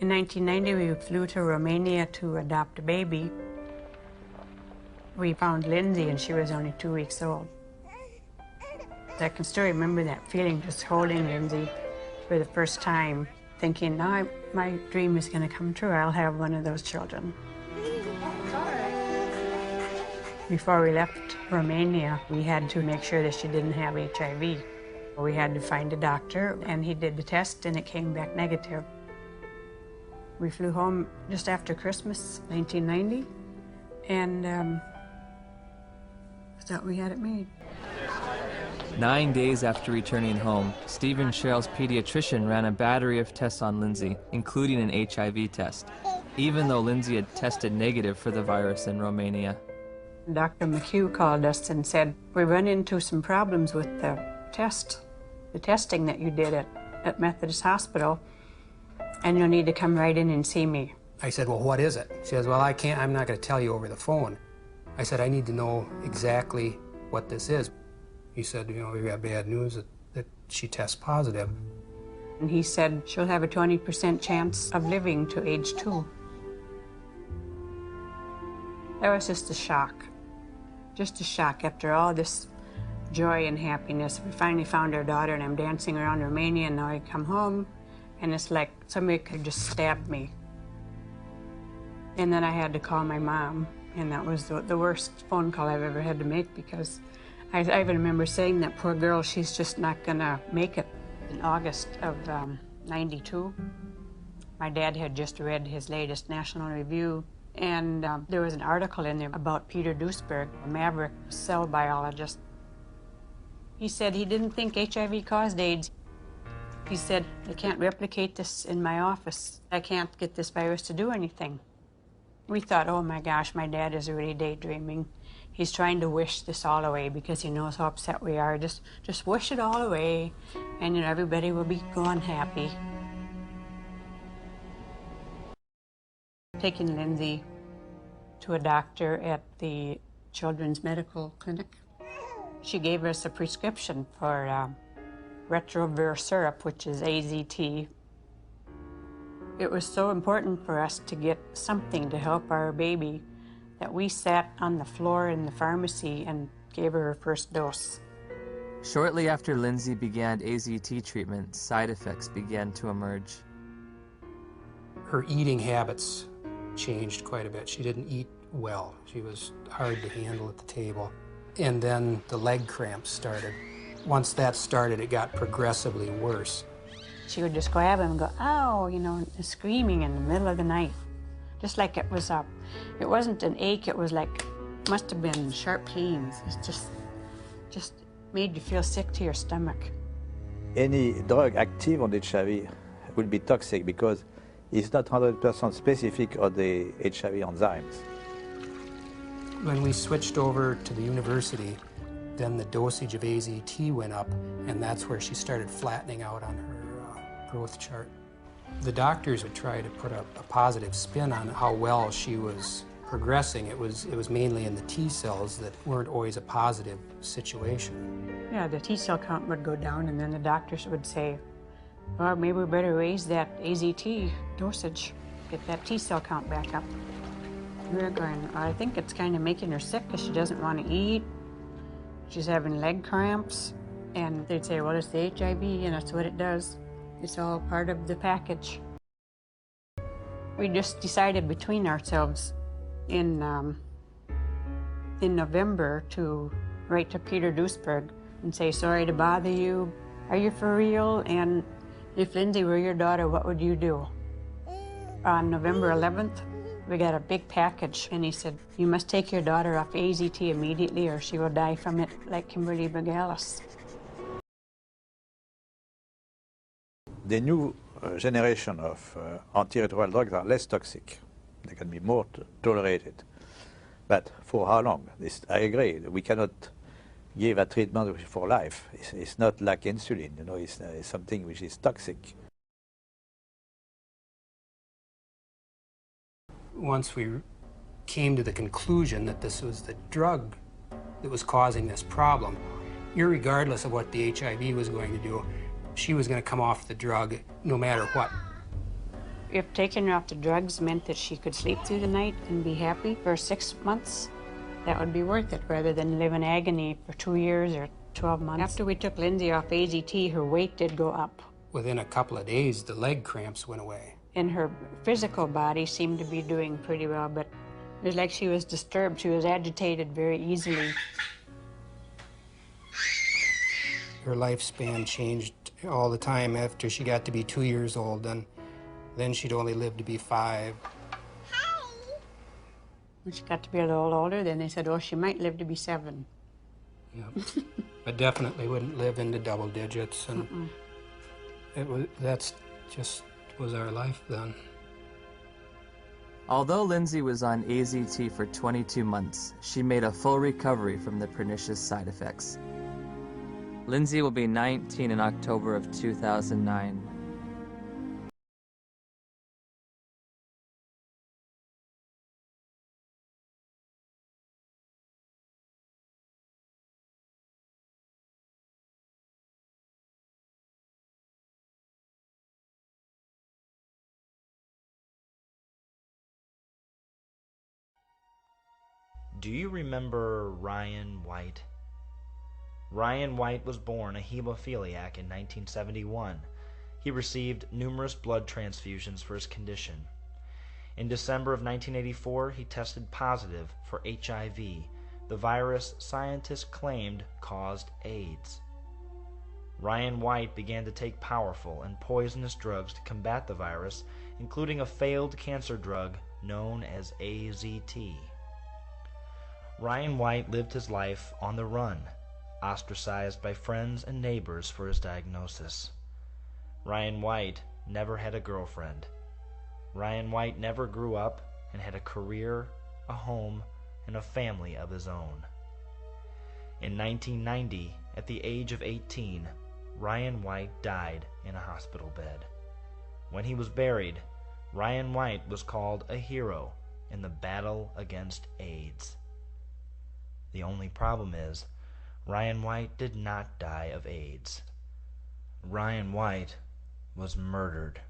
In 1990, we flew to Romania to adopt a baby. We found Lindsey, and she was only 2 weeks old. I can still remember that feeling, just holding Lindsey for the first time, thinking, now my dream is going to come true. I'll have one of those children. Before we left Romania, we had to make sure that she didn't have HIV. We had to find a doctor, and he did the test, and it came back negative. We flew home just after Christmas, 1990, and thought we had it made. 9 days after returning home, Steve and Cheryl's pediatrician ran a battery of tests on Lindsey, including an HIV test, even though Lindsey had tested negative for the virus in Romania. Dr. McHugh called us and said, we run into some problems with the testing that you did at Methodist Hospital, and you'll need to come right in and see me. I said, well, what is it? She says, well, I'm not going to tell you over the phone. I said, I need to know exactly what this is. He said, you know, we got bad news that she tests positive. And he said, she'll have a 20% chance of living to age 2. That was just a shock. Just a shock after all this joy and happiness. We finally found our daughter, and I'm dancing around Romania, and now I come home, and it's like somebody could just stab me. And then I had to call my mom, and that was the worst phone call I've ever had to make, because I even remember saying, that poor girl, she's just not gonna make it. In August of '92, my dad had just read his latest National Review, and there was an article in there about Peter Duesberg, a maverick cell biologist. He said he didn't think HIV caused AIDS. He said, I can't replicate this in my office. I can't get this virus to do anything. We thought, oh my gosh, my dad is really daydreaming. He's trying to wish this all away because he knows how upset we are. Just wish it all away, and you know, everybody will be gone happy. Taking Lindsey to a doctor at the Children's Medical Clinic, she gave us a prescription for retrovirus syrup, which is AZT. It was so important for us to get something to help our baby that we sat on the floor in the pharmacy and gave her first dose. Shortly after Lindsey began AZT treatment, side effects began to emerge. Her eating habits changed quite a bit. She didn't eat well. She was hard to handle at the table. And then the leg cramps started. Once that started, it got progressively worse. She would just grab him and go, ow, you know, screaming in the middle of the night. Just like it was it wasn't an ache, it was like, must have been sharp pains. It's just made you feel sick to your stomach. Any drug active on HIV will be toxic because it's not 100% specific on the HIV enzymes. When we switched over to the university, then the dosage of AZT went up, and that's where she started flattening out on her growth chart. The doctors would try to put a positive spin on how well she was progressing. It was mainly in the T cells that weren't always a positive situation. Yeah, the T cell count would go down, and then the doctors would say, well, maybe we better raise that AZT dosage, get that T cell count back up. We were going, I think it's kind of making her sick because she doesn't want to eat. She's having leg cramps. And they'd say, well, it's the HIV, and that's what it does. It's all part of the package. We just decided between ourselves in November to write to Peter Duesberg and say, sorry to bother you. Are you for real? And if Lindsey were your daughter, what would you do? On November 11th, we got a big package, and he said, you must take your daughter off AZT immediately or she will die from it like Kimberly McGillis. The new generation of antiretroviral drugs are less toxic. They can be more tolerated. But for how long? I agree. We cannot give a treatment for life. It's not like insulin. You know, it's something which is toxic. Once we came to the conclusion that this was the drug that was causing this problem, irregardless of what the HIV was going to do, she was going to come off the drug no matter what. If taking her off the drugs meant that she could sleep through the night and be happy for 6 months, that would be worth it, rather than live in agony for 2 years or 12 months. After we took Lindsey off AZT, her weight did go up. Within a couple of days, the leg cramps went away. And her physical body seemed to be doing pretty well, but it was like she was disturbed. She was agitated very easily. Her lifespan changed all the time after she got to be 2 years old, and then she'd only live to be 5. When she got to be a little older, then they said, oh, she might live to be 7. Yep. I definitely wouldn't live into double digits, and that's just was our life then. Although Lindsey was on AZT for 22 months, she made a full recovery from the pernicious side effects. Lindsey will be 19 in October of 2009. Do you remember Ryan White? Ryan White was born a hemophiliac in 1971. He received numerous blood transfusions for his condition. In December of 1984, he tested positive for HIV, the virus scientists claimed caused AIDS. Ryan White began to take powerful and poisonous drugs to combat the virus, including a failed cancer drug known as AZT. Ryan White lived his life on the run, ostracized by friends and neighbors for his diagnosis. Ryan White never had a girlfriend. Ryan White never grew up and had a career, a home, and a family of his own. In 1990, at the age of 18, Ryan White died in a hospital bed. When he was buried, Ryan White was called a hero in the battle against AIDS. The only problem is, Ryan White did not die of AIDS. Ryan White was murdered.